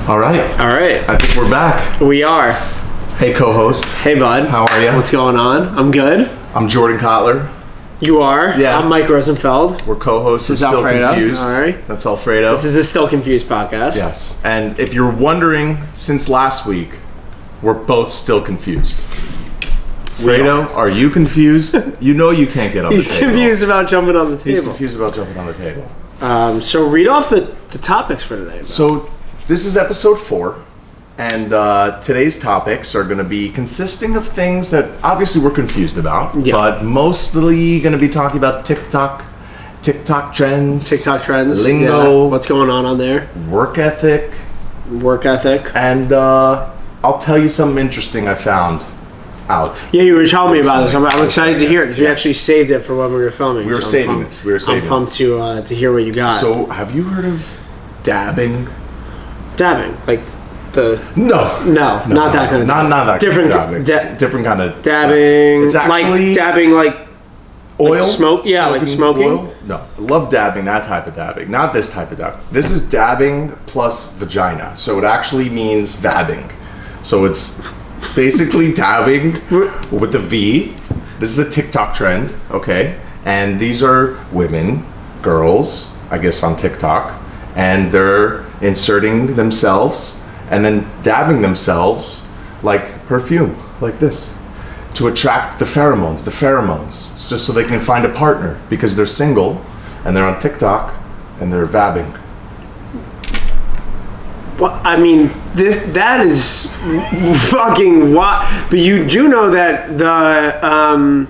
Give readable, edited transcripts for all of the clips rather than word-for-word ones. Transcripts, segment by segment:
All right. I think we're back. We are. Hey, co-host. Hey, bud. How are you? What's going on? I'm good. I'm Jordan Kotler. You are? Yeah. I'm Mike Rosenfeld. We're co-hosts of This is Still Alfredo. Confused. All right. That's Alfredo. This is the Still Confused podcast. Yes. And if you're wondering, since last week, we're both still confused. Fredo, are you confused? You know you can't get on the table. He's confused about jumping on the table. He's confused about jumping on the table. So read off the topics for today. Bro. So this is episode 4. And today's topics are going to be consisting of things that obviously we're confused about, but mostly going to be talking about TikTok trends, lingo, what's going on there, work ethic, and I'll tell you something interesting I found out. Yeah, you were telling me about this. I'm excited to hear it because we actually saved it for when we were filming. We were saving this. I'm pumped to hear what you got. So, have you heard of dabbing? Dabbing, like. No, not that kind of not that different kind of dabbing. Different kind of dabbing. It's actually like dabbing, like oil, smoke. Yeah, like smoking. Oil? No, I love dabbing. That type of dabbing, not this type of dabbing. This is dabbing plus vagina, so it actually means vabbing. So it's basically dabbing with the V. This is a TikTok trend, okay? And these are women, girls, I guess, on TikTok, and they're inserting themselves and then dabbing themselves like perfume, like this, to attract the pheromones, just so they can find a partner because they're single and they're on TikTok and they're vabbing. Well, I mean, that is fucking wild. But you do know that the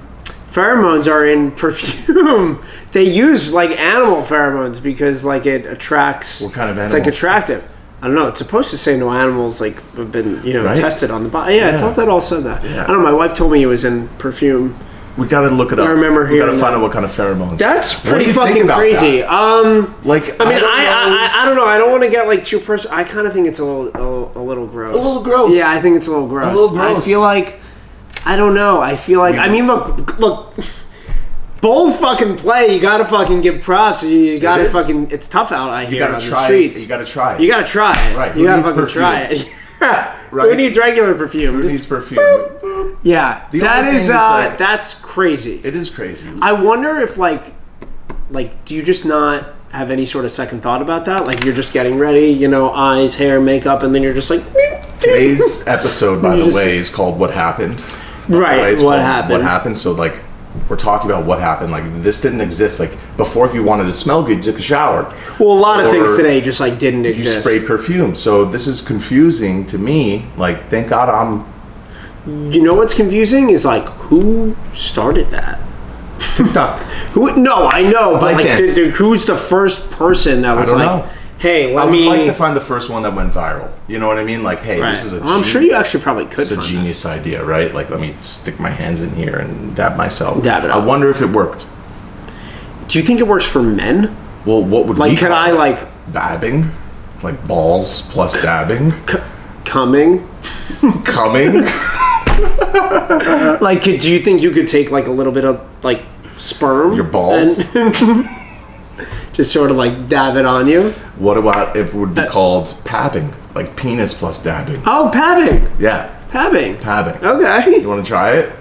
pheromones are in perfume. They use like animal pheromones because like it attracts. What kind of animals? It's like attractive. I don't know. It's supposed to say no animals like have been right? tested on the body. Yeah, I thought that all said that. Yeah. I don't know. My wife told me it was in perfume. We gotta look it up. I remember we hearing gotta find that. out what kind of pheromones. That's What do pretty you think fucking about crazy. that? Like, I mean, I don't know. I don't want to get like too personal. I kind of think it's a little gross. A little gross. Yeah, I think it's a little gross. A little gross. I feel like I don't know. I feel like I mean, look. Bold fucking play. You gotta fucking give props. You gotta fucking. It's tough out here on the streets. You gotta try it. You gotta try it. Right. You gotta fucking try it. Right. Who needs regular perfume? Who needs perfume? Yeah. The That only is. thing is, like, that's crazy. It is crazy. I wonder if like, do you just not have any sort of second thought about that? Like you're just getting ready, eyes, hair, makeup, and then you're just like. Today's episode, by the way, is called "What Happened." Right. It's What called happened? What happened? So like, we're talking about what happened. Like this didn't exist. Like before, if you wanted to smell good, you took a shower. Well, a lot of things today just like didn't You exist. sprayed perfume. So this is confusing to me. Like, thank God I'm. You know what's confusing is like who started that? TikTok. Who? No, I know, but like, ByteDance. who's the first person that was don't like, know. "Hey, I let would me." like to find the first one that went viral. You know what I mean? Like, hey, Right. this is a. Well, I'm sure you actually probably could. It's a find genius idea, right? Like, let me stick my hands in here and dab myself. Dab it I up. wonder if it worked. that. Do you think it works for men? Well, what would Like, we could call I it? like Dabbing? Like balls plus dabbing? coming? Coming? Like, do you think you could take like a little bit of like sperm? Your balls? And just sort of like dab it on you. What about if it would be called pabbing? Like penis plus dabbing? Oh, pabbing. Yeah, Pabbing. pabbing. Okay. You want to try it?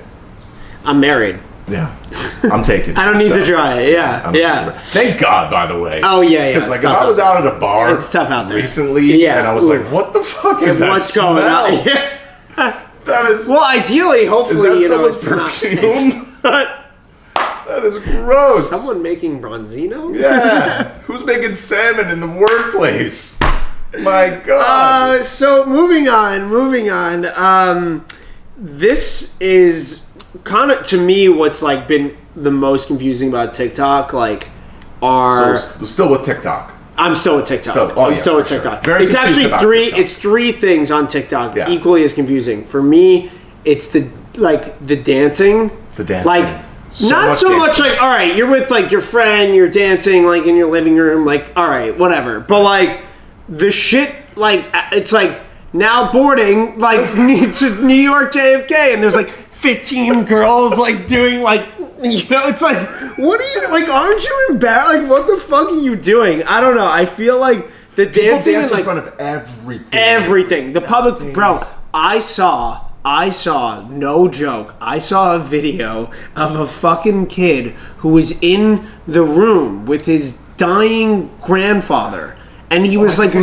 I'm married. Yeah. I'm taking it. I don't need So, to try it. Yeah. I'm not Yeah. sure. Thank God, by the way. Oh, yeah. Because It's like if tough I was out at a bar It's tough out there. recently, Yeah. and I was Ooh. like, what the fuck is that What's smell? going on? Yeah. That is. Well, ideally, Is hopefully, that someone's it's not- perfume? it's not That is gross. someone making bronzino? Yeah. Who's making salmon in the workplace? My God. So moving on. This is kind of to me what's like been the most confusing about TikTok. Like, So still with TikTok. I'm still with TikTok. I'm still with for sure. TikTok. Very It's confused actually about three. TikTok. It's three things on TikTok Yeah. equally as confusing for me. It's the dancing. The dancing. Like. Not so much like, all right, you're with like your friend, you're dancing like in your living room, like, all right, whatever. But like the shit, like it's like now boarding like to New York JFK, and there's like 15 girls like doing like, it's like, what are you like? Aren't you embarrassed? Like, what the fuck are you doing? I don't know. I feel like The dancing dance and, in front of everything. Everything. The public, Days. bro. I saw, no joke, I saw a video of a fucking kid who was in the room with his dying grandfather. And he was like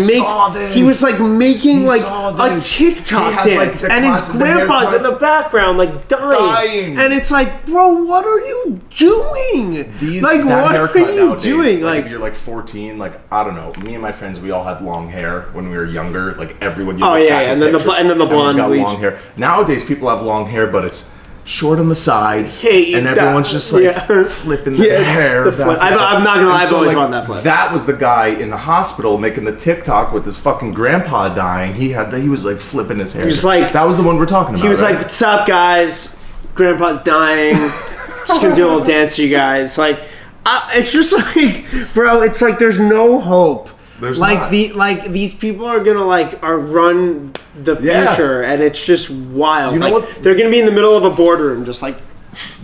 making like a TikTok dance, and his grandpa's in the background like dying. And it's like, bro, what are you doing? Like, what are you nowadays, doing? Like, if you're like 14, like, I don't know. Me and my friends, we all had long hair when we were younger. Like everyone. Oh yeah, and then the blonde got bleach. long hair. Nowadays, people have long hair, but it's short on the sides, Hey, and everyone's just like flipping their hair. I'm not gonna lie, I've always wanted that flip. That was the guy in the hospital making the TikTok with his fucking grandpa dying. He was like flipping his hair. He was like, that was the one we're talking about. He was right? like, "What's up, guys? Grandpa's dying. Just gonna do a little dance for you guys." Like, it's just like, bro, it's like there's no hope. There's like not. These people are gonna run the future, and it's just wild. You know what? They're gonna be in the middle of a boardroom, just like.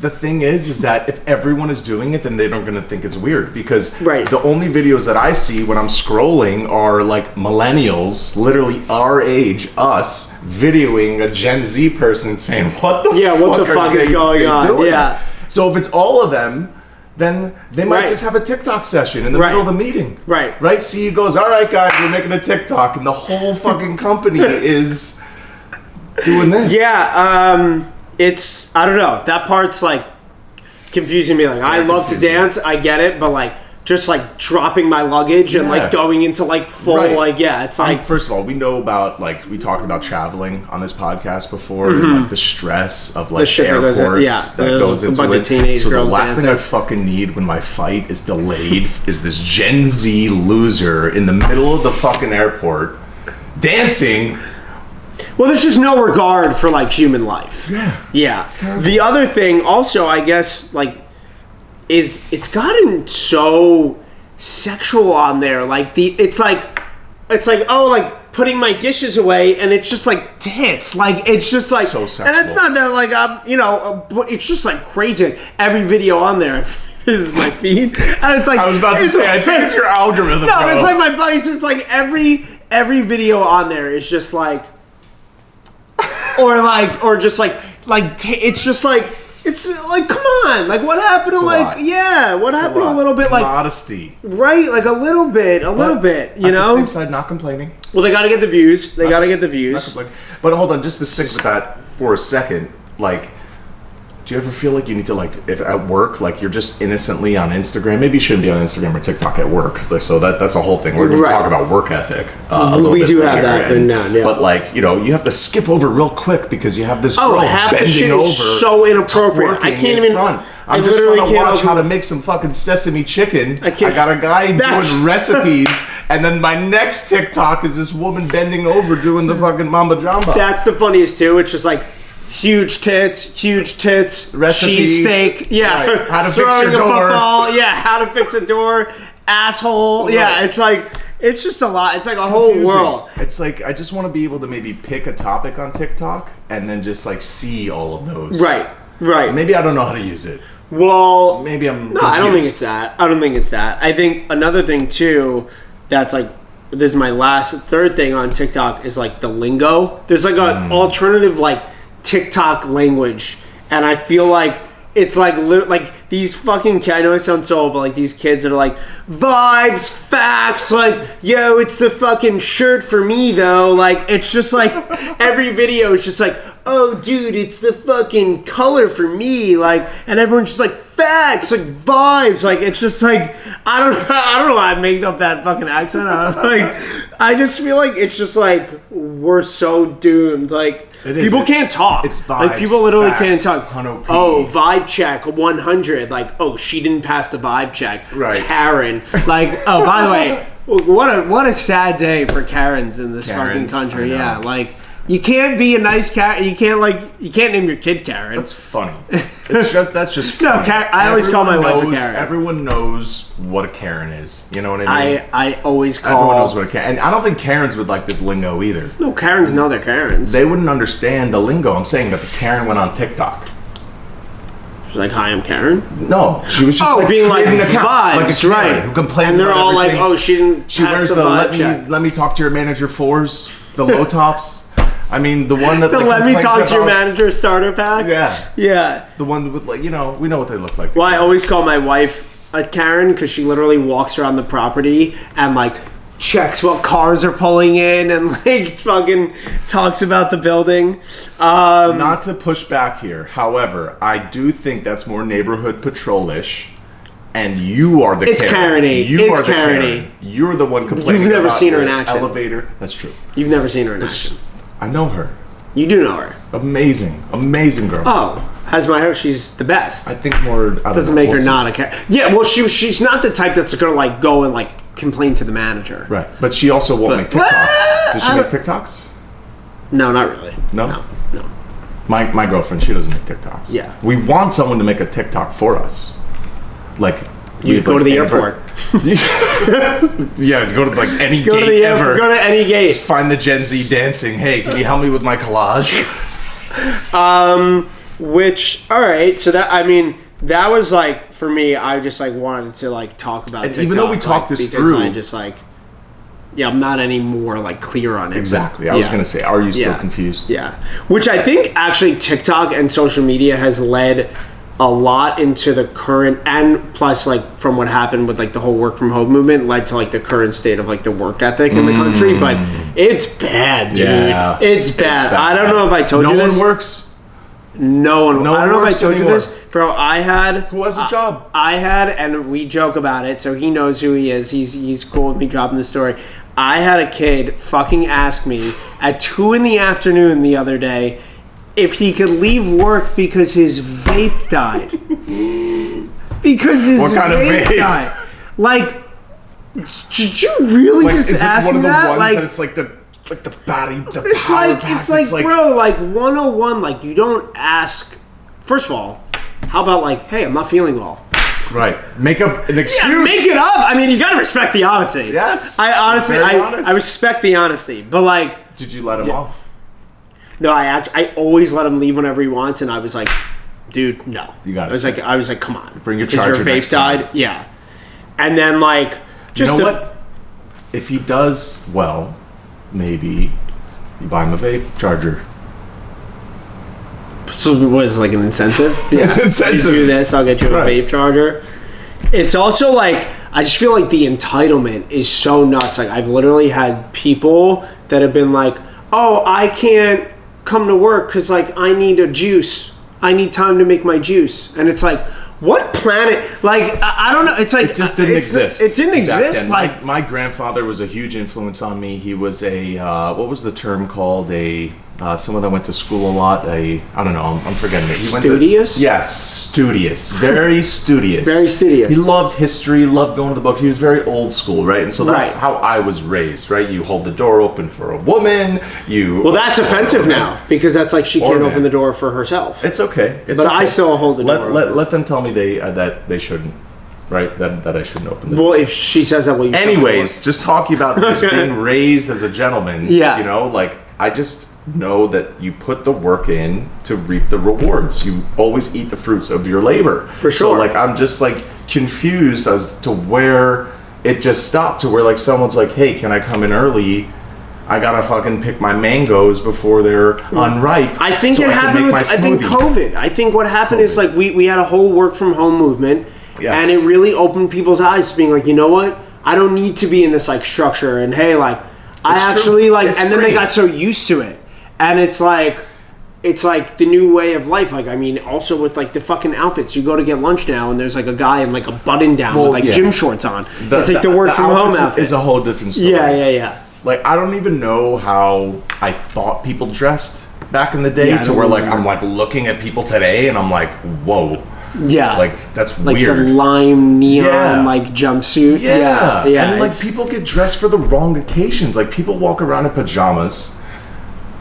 The thing is that if everyone is doing it, then they're not going to think it's weird, because Right. the only videos that I see when I'm scrolling are like millennials, literally our age, us, videoing a Gen Z person saying, "What the fuck is going on?" doing?" Yeah. So if it's all of them, then they might Right. just have a TikTok session in the Right. middle of the meeting. Right. Right? CEO goes, "All right, guys, we're making a TikTok," and the whole fucking company is doing this. Yeah, it's, I don't know. That part's like confusing me. Like, I love to dance, I get it, but like just like dropping my luggage and like going into like full it's like first of all, we know about, like, we talked about traveling on this podcast before, and like the stress of like shit airports that goes into a bunch it. of teenage So the girls last thing I dancing. fucking need when my flight is delayed is this Gen Z loser in the middle of the fucking airport dancing. Well, there's just no regard for like human life. Yeah. It's terrible. The other thing also, I guess, like, is it's gotten so sexual on there. Like it's like oh, like putting my dishes away, and it's just like tits. Like, it's just like, So sexual. and it's not that like it's just like crazy. Every video on there. This is my feed, and it's like, I was about to say, I think it's your algorithm. No, bro. it's like my buddies. It's like every video on there is just like, or just like it's just like, it's like, come on, like, what happened to lot. what happened to a little bit, like, modesty, right? Like a little bit, you at know. the same side, not complaining. Well, they got to get the views. They got to get the Not views. complaining. But hold on, just to stick with that for a second, like, do you ever feel like you need to, like, if at work, like, you're just innocently on Instagram? Maybe you shouldn't be on Instagram or TikTok at work. Like, so that's a whole thing. We're going to talk about work ethic. We do have that written down, yeah. But, like, you know, you have to skip over real quick because you have this girl half the bending shit over, is so inappropriate. I twerking can't in even. front. I I'm just literally trying to can't watch open- how to make some fucking sesame chicken. I can't- got a guy That's- doing recipes, and then my next TikTok is this woman bending over doing the fucking Mamba Jamba. That's the funniest too. It's just like huge tits, Recipe. cheesesteak, Right. How to fix throwing your a door. football, how to fix a door, asshole, Right. It's like, it's just a lot. It's like It's a whole confusing. world. It's like, I just want to be able to maybe pick a topic on TikTok and then just like see all of those. Right. Maybe I don't know how to use it. Well, Maybe I'm no, I don't think confused. it's that. I don't think it's that. I think another thing too, that's like, this is my third thing on TikTok, is like the lingo. There's like an alternative like TikTok language, and I feel like it's like like these fucking kids, I know it sounds so old, but like these kids that are like, vibes, facts, like, yo, it's the fucking shirt for me though. Like, it's just like every video is just like, oh dude, it's the fucking color for me, like, and everyone's just like, facts, like, vibes, like, it's just like, I don't know why I made up that fucking accent. I just feel like it's just like, we're so doomed. Like, people can't talk. It's vibes, like, people literally facts, can't talk. 100p. Oh, vibe check 100. Like, oh, she didn't pass the vibe check. Right. Karen. Like, oh, by the way, what a sad day for Karens in this Karens, fucking country. I know. Yeah, like, you can't be a nice Karen. You can't name your kid Karen. That's funny. That's just No, funny. I always call my wife a Karen. Everyone knows what a Karen is. You know what I mean? I always call. Everyone knows what a Karen. And I don't think Karens would like this lingo either. No, Karens know they're Karens. They wouldn't understand the lingo. I'm saying that the Karen went on TikTok. She's like, "Hi, I'm Karen." No, she was just like being like creating an account, vibes, like a Karen right? Who complains And they're about all everything. like, "Oh, she didn't She pass wears the the vibe check." let me talk to your manager 4s, the low tops. I mean, the one that The like, let me complains talk to your about- manager starter pack. Yeah, Yeah. the one with like we know what they look like. Well, I always call my wife a Karen because she literally walks around the property and like checks what cars are pulling in and like fucking talks about the building. Not to push back here, however, I do think that's more neighborhood patrol-ish. And you are the It's Karen. Karen-y. You It's are the Karen-y. Karen. You're the one complaining. You've never about seen her the in action. Elevator. That's true. You've never seen her in action. I know her. You do know her. Amazing girl. Oh, has my house? She's the best. I think more Doesn't make her not a Karen. Yeah, well, she's not the type that's gonna like go and like complain to the manager. Right, but she also won't make TikToks. Does she I make don't- TikToks? No, not really. No? No. My girlfriend, she doesn't make TikToks. Yeah. We want someone to make a TikTok for us. Like we You have, go like, to the Amber- airport. Yeah, go to like any Go gate to the ever. airport. Go to any Just gate. find the Gen Z dancing. Hey, can you help me with my collage? Which, all right. So that, I mean, that was like for me. I just like wanted to like talk about And TikTok, even though we talked like, this because through- I just like, yeah, I'm not any more like clear on it. Exactly. I was Yeah. gonna say, are you still Yeah. confused? Yeah, which I think actually TikTok and social media has led a lot into the current, and plus like from what happened with like the whole work from home movement led to like the current state of like the work ethic in the country. But it's bad, dude. Yeah. It's bad. I don't know if I told no you this. one works. No one. No I don't one know if I works told anymore. you this, bro. I had. Who has a job? I had, and we joke about it, so he knows who he is. He's cool with me dropping the story. I had a kid fucking ask me at 2 p.m. the other day if he could leave work because his vape died. Because his What kind of vape? died. Like, did you really Like, just is it ask one me of the that? ones like, that it's like the batty, the it's power like, pack? it's like, bro, like 101. Like, you don't ask. First of all, how about like, hey, I'm not feeling well. Right. Make up an excuse. Yeah, make it up. I mean, you gotta respect the honesty. Yes. I honestly, Very honest. I respect the honesty, but like, Did you let him off? no, I always let him leave whenever he wants, and I was like, dude, no. You gotta I was like, come on, Bring your 'Cause charger Your vape next time. died, yeah. And then like, just You know to- what? If he does well, maybe you buy him a vape charger. So what is it, like an incentive? Yeah, Incentive. You do this, I'll get you a Right. vape charger. It's also like I just feel like the entitlement is so nuts. Like I've literally had people that have been like, "Oh, I can't come to work because like I need a juice. I need time to make my juice," and it's like. What planet? Like I don't know. It's like It just didn't exist. It didn't back exist. then. Like my grandfather was a huge influence on me. He was a what was the term called? Someone that went to school a lot. I don't know. I'm forgetting it. He went to- Studious? Yes, studious. Very studious. Very studious. He loved history. Loved going to the books. He was very old school, right? And so that's Right. how I was raised, right? You hold the door open for a woman. well, that's offensive now because that's like she can't man. open the door for herself. It's okay. It's But okay. I still hold the door Let them tell me that they shouldn't, right? That I shouldn't open the door. Well, if she says that, well, you shut the door. Anyways, just talking about this being raised as a gentleman. Yeah. You know, like I just know that you put the work in to reap the rewards. You always eat the fruits of your labor. For So sure. like I'm just like confused as to where it just stopped to where like someone's like, hey, can I come in early? I gotta fucking pick my mangoes before they're unripe. I think so it I can happened make with my I think smoothie. COVID. I think what happened is like we had a whole work from home movement, Yes. and it really opened people's eyes to being like, you know what? I don't need to be in this like structure, and hey, like I It's true. actually like, It's and then they free. got so used to it, and it's like the new way of life. Like I mean, also with like the fucking outfits, you go to get lunch now, and there's like a guy in like a button down with like yeah. gym shorts on. It's like the work from home outfits outfit. is a whole different story. Yeah. Like I don't even know how I thought people dressed back in the day Yeah, I to don't where like remember. I'm like looking at people today and I'm like, whoa, Yeah, like that's like weird. the lime neon Yeah. like jumpsuit. yeah, yeah. And like it's- people get dressed for the wrong occasions. Like people walk around in pajamas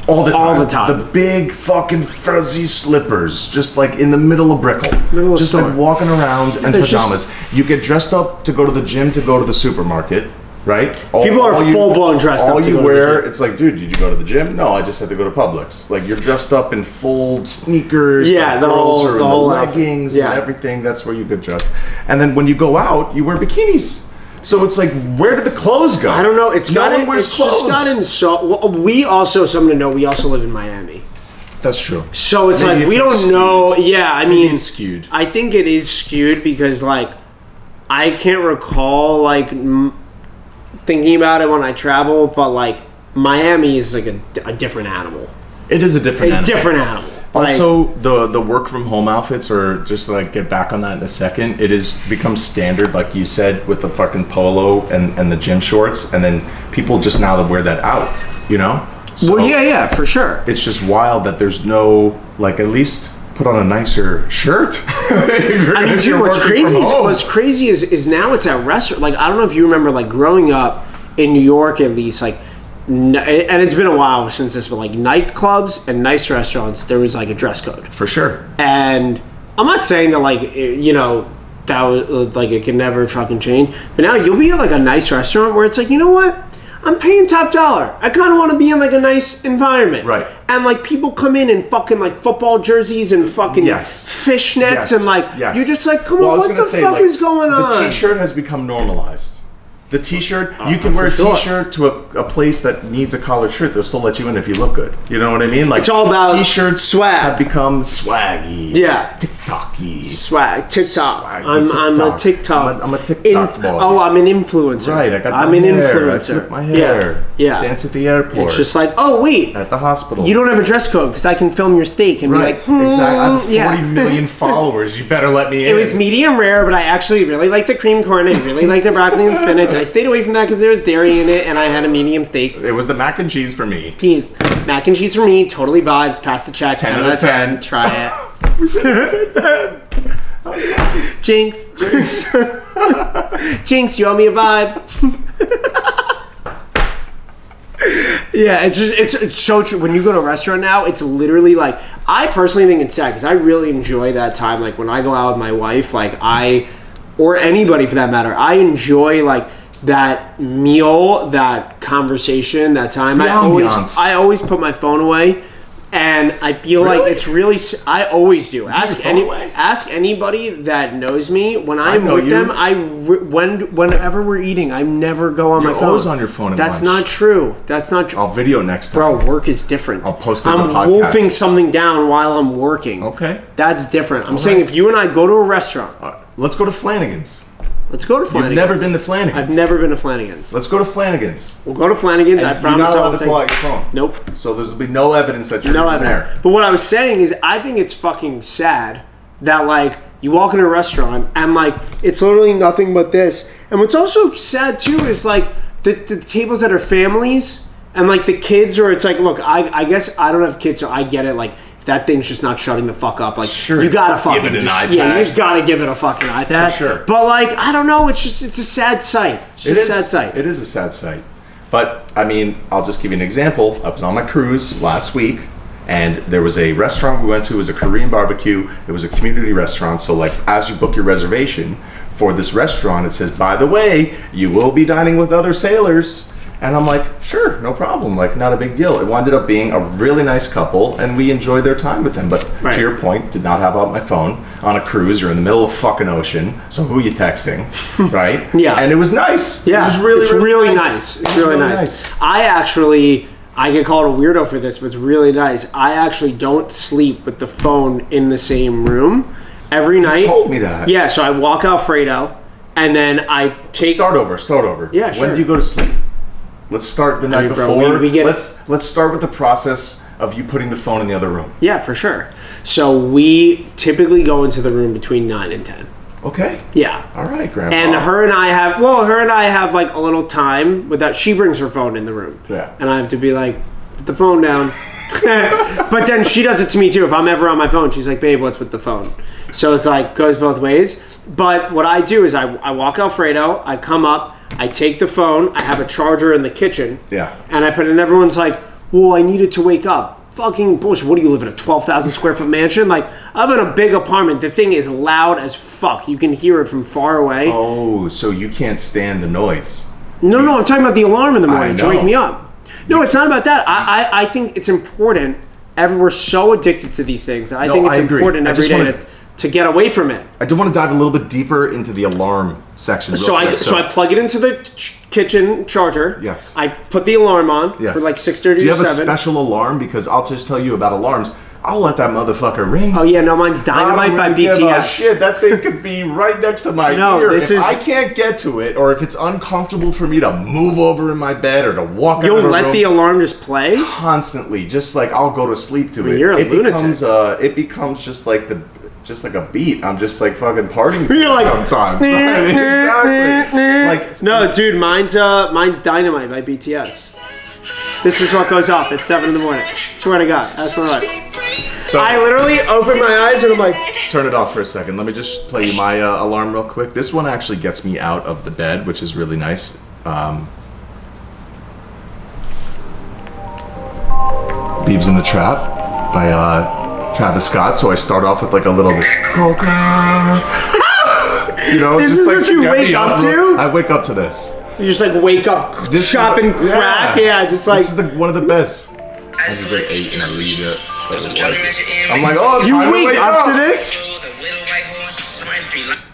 all the time. All the time. The big fucking fuzzy slippers, just like in the middle of Brickell, Middle of just summer. like walking around in There's pajamas. You get dressed up to go to the gym, to go to the supermarket. right? People are full-blown dressed up All to you go to the wear, gym. it's like, dude, did you go to the gym? No, I just had to go to Publix. Like, you're dressed up in full sneakers. Yeah, the girls are in the outfit. leggings Yeah. and everything. That's where you get dressed. And then when you go out, you wear bikinis. So it's like, where did the clothes go? I don't know. It's no gotten, one wears it's clothes. just gotten so. Well, we also, something to know, we also live in Miami. That's true. So it's Maybe like, we like don't skewed. know. Yeah, I mean, it's skewed. I think it is skewed because, like, I can't recall, like, thinking about it when I travel, but, like, Miami is, like, a different animal. It is a different animal. Different animal. Also, the work from home outfits, or just like get back on that in a second, it has become standard, like you said, with the fucking polo and the gym shorts, and then people just now wear that out, you know? So well, yeah, for sure. it's just wild that there's no, like, at least put on a nicer shirt. I mean, dude, what's crazy is now it's at restaurant. Like, I don't know if you remember, like, growing up in New York, at least, like, and it's been a while since this, but like nightclubs and nice restaurants, there was like a dress code For sure. and I'm not saying that, like, you know, that was like it can never fucking change, but now you'll be at like a nice restaurant where it's like, you know what, I'm paying top dollar, I kind of want to be in like a nice environment, Right. And like people come in fucking like football jerseys and fucking fishnets and like you're just like, come on, what the fuck is going on? The t-shirt has become normalized. The t-shirt, you can wear a sure. t-shirt to a place that needs a collared shirt. They'll still let you in if you look good. You know what I mean? Like, It's all about t-shirts swag. have become swaggy. Yeah. TikTok-y. Swag, TikTok. Swaggy I'm a TikTok. I'm a TikTok boy. Oh, I'm an influencer. Right, I got I'm my an hair. influencer. I flip my hair. Yeah. Dance at the airport. It's just like, oh wait, at the hospital. you don't have a dress code because I can film your steak and right. be like, exactly. I have 40 yeah. million followers. You better let me in. It was medium rare, but I actually really like the cream corn. I really like the broccoli and spinach. I stayed away from that because there was dairy in it, and I had a medium steak. It was the mac and cheese for me. Peas, mac and cheese for me. Totally vibes. Pass the check. 10 out of 10. Try it. We said that. Jinx. Jinx, you owe me a vibe. Yeah, it's so true. When you go to a restaurant now, it's literally like, I personally think it's sad because I really enjoy that time. Like when I go out with my wife, like or anybody for that matter, I enjoy like that meal, that conversation, that time. I always put my phone away. And I feel like Really? it's really. I always do. Ask phone away? ask anybody that knows me when I'm know with you. them. Whenever we're eating, I never go on You're my phone. always on your phone at That's lunch. not true. That's not true. I'll video next time. Bro, work is different. I'll post it on the I'm podcast. wolfing something down while I'm working. Okay. That's different. I'm saying right. if you and I go to a restaurant, Let's go to Flanagan's. let's go to Flanagan's. You've never been to Flanagan's. I've never been to Flanagan's. Let's go to Flanagan's. We'll go to Flanagan's. I You're promise not I allowed will to pull out take. your phone. Nope. So there's be no evidence that you're No, even there. But what I was saying is, I think it's fucking sad that like you walk in a restaurant and like it's literally nothing but this. And what's also sad too is like the tables that are families and like the kids, or it's like, look, I guess I don't have kids, so I get it. Like if that thing's just not shutting the fuck up. Like Sure. you gotta fucking Give it an just, iPad. yeah, you just gotta give it a fucking iPad. For sure. But like I don't know, it's a sad sight. It's just a sad sight. It is a sad sight. But I mean, I'll just give you an example. I was on my cruise last week, and there was a restaurant we went to. It was a Korean barbecue. It was a community restaurant. So like, as you book your reservation for this restaurant, it says, by the way, you will be dining with other sailors. And I'm like, sure, no problem. Like, not a big deal. It wound up being a really nice couple, and we enjoyed their time with them. But Right. to your point, did not have out my phone. On a cruise, you're in the middle of fucking ocean. So who are you texting, right? Yeah. And it was nice. Yeah, It was really, it's really nice. It's really nice. I get called a weirdo for this, but it's really nice. I actually don't sleep with the phone in the same room every night. You told me that. Yeah, so I walk Alfredo, and then I take. Start over. Yeah, sure. When do you go to sleep? Let's start the night mean, bro, before. we get- Let's start with the process of you putting the phone in the other room. Yeah, for sure. So we typically go into the room between 9 and 10. Okay. Yeah. All right, Grandpa. And her and I have like a little time with that. She brings her phone in the room. Yeah. And I have to be like, put the phone down. But then she does it to me too. If I'm ever on my phone, she's like, babe, what's with the phone? So it's like, goes both ways. But what I do is I walk Alfredo, I come up, I take the phone, I have a charger in the kitchen. Yeah. And I put it in, everyone's like, well, I needed to wake up. Fucking bullshit. What do you live in, a 12,000 square foot mansion? Like, I'm in a big apartment. The thing is loud as fuck. You can hear it from far away. Oh, so you can't stand the noise. No, I'm talking about the alarm in the morning to know. wake me up. No, it's not about that. I think it's important. We're so addicted to these things. I think it's I agree. important I every just day to get away from it. I do want to dive a little bit deeper into the alarm section. So I plug it into the kitchen charger. Yes. I put the alarm on Yes. for like 6:30 Do you to have 7. a special alarm? Because I'll just tell you about alarms. I'll let that motherfucker ring. Oh yeah, no, mine's Dynamite by Give a BTS. shit, that thing could be right next to my No, ear. this If is- I can't get to it, or if it's uncomfortable for me to move over in my bed or to walk out You'll of the let room the alarm just play? constantly, just like I'll go to sleep to it. you're a it lunatic. becomes just like a beat. I'm just like fucking partying. You're like, sometimes. Exactly. Like No, dude, mine's Dynamite by BTS. This is what goes off at 7 in the morning. Swear to God, that's my life. So I literally open my eyes and I'm like, turn it off for a second. Let me just play you my alarm real quick. This one actually gets me out of the bed, which is really nice. Beebs in the Trap by Travis Scott. So I start off with like a little bit. You know, This just is like what you get me wake out up of the- to? I wake up to this. you just like wake up This chopping is the- crack. Yeah, just like. this is one of the best. This is like 8 and I leave it. I'm like, oh, You time to wake up to this?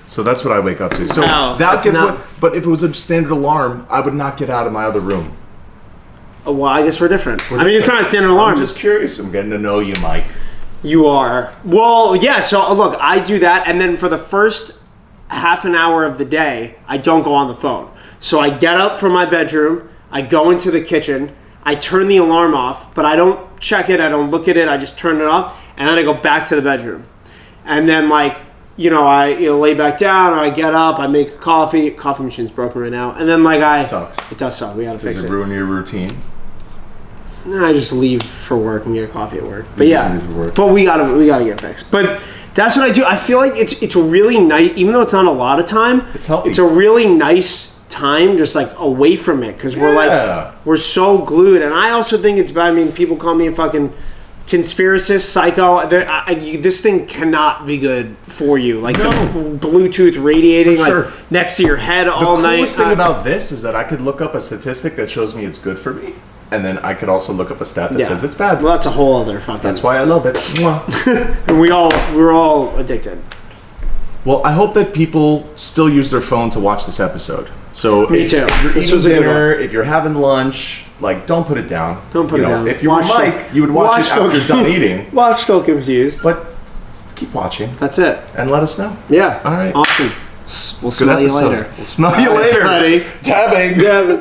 So that's what I wake up to. So No, that that's gets not- what. But if it was a standard alarm, I would not get out of my other room. Oh, well, I guess we're different. I mean, it's not a standard alarm. I'm just curious. I'm getting to know you, Mike. You are. Well, yeah, so look, I do that, and then for the first half an hour of the day, I don't go on the phone. So I get up from my bedroom, I go into the kitchen, I turn the alarm off, but I don't check it, I don't look at it, I just turn it off, and then I go back to the bedroom. And then, like, I lay back down, or I get up, I make a coffee. Coffee machine's broken right now. And then, like, Sucks. It does suck. We gotta fix Does it. it ruin your routine? I just leave for work and get coffee at work. But You yeah, just leave for work. but we gotta get fixed. But that's what I do. I feel like it's a really nice, even though it's not a lot of time. It's healthy. It's a really nice time, just like away from it, because Yeah. we're so glued. And I also think it's bad. I mean, people call me a fucking conspiracist, psycho. This thing cannot be good for you. Like No. the Bluetooth radiating For sure. like next to your head all The night. coolest thing about this is that I could look up a statistic that shows me it's good for me, and then I could also look up a stat that Yeah. says it's bad. Well, that's a whole other fucking. That's why I love it. Mwah. And we're all addicted. Well, I hope that people still use their phone to watch this episode. So Me if too. you're This eating was a good dinner, if you're having lunch, like don't put it down. Don't put it down. If you were Watch Mike, you would watch it after you're done eating. Watch Still Confused. But keep watching That's it. and let us know. Yeah. All right. Awesome. We'll Good smell you episode. later. We'll smell you All right, later. buddy. Tabbing. Yeah.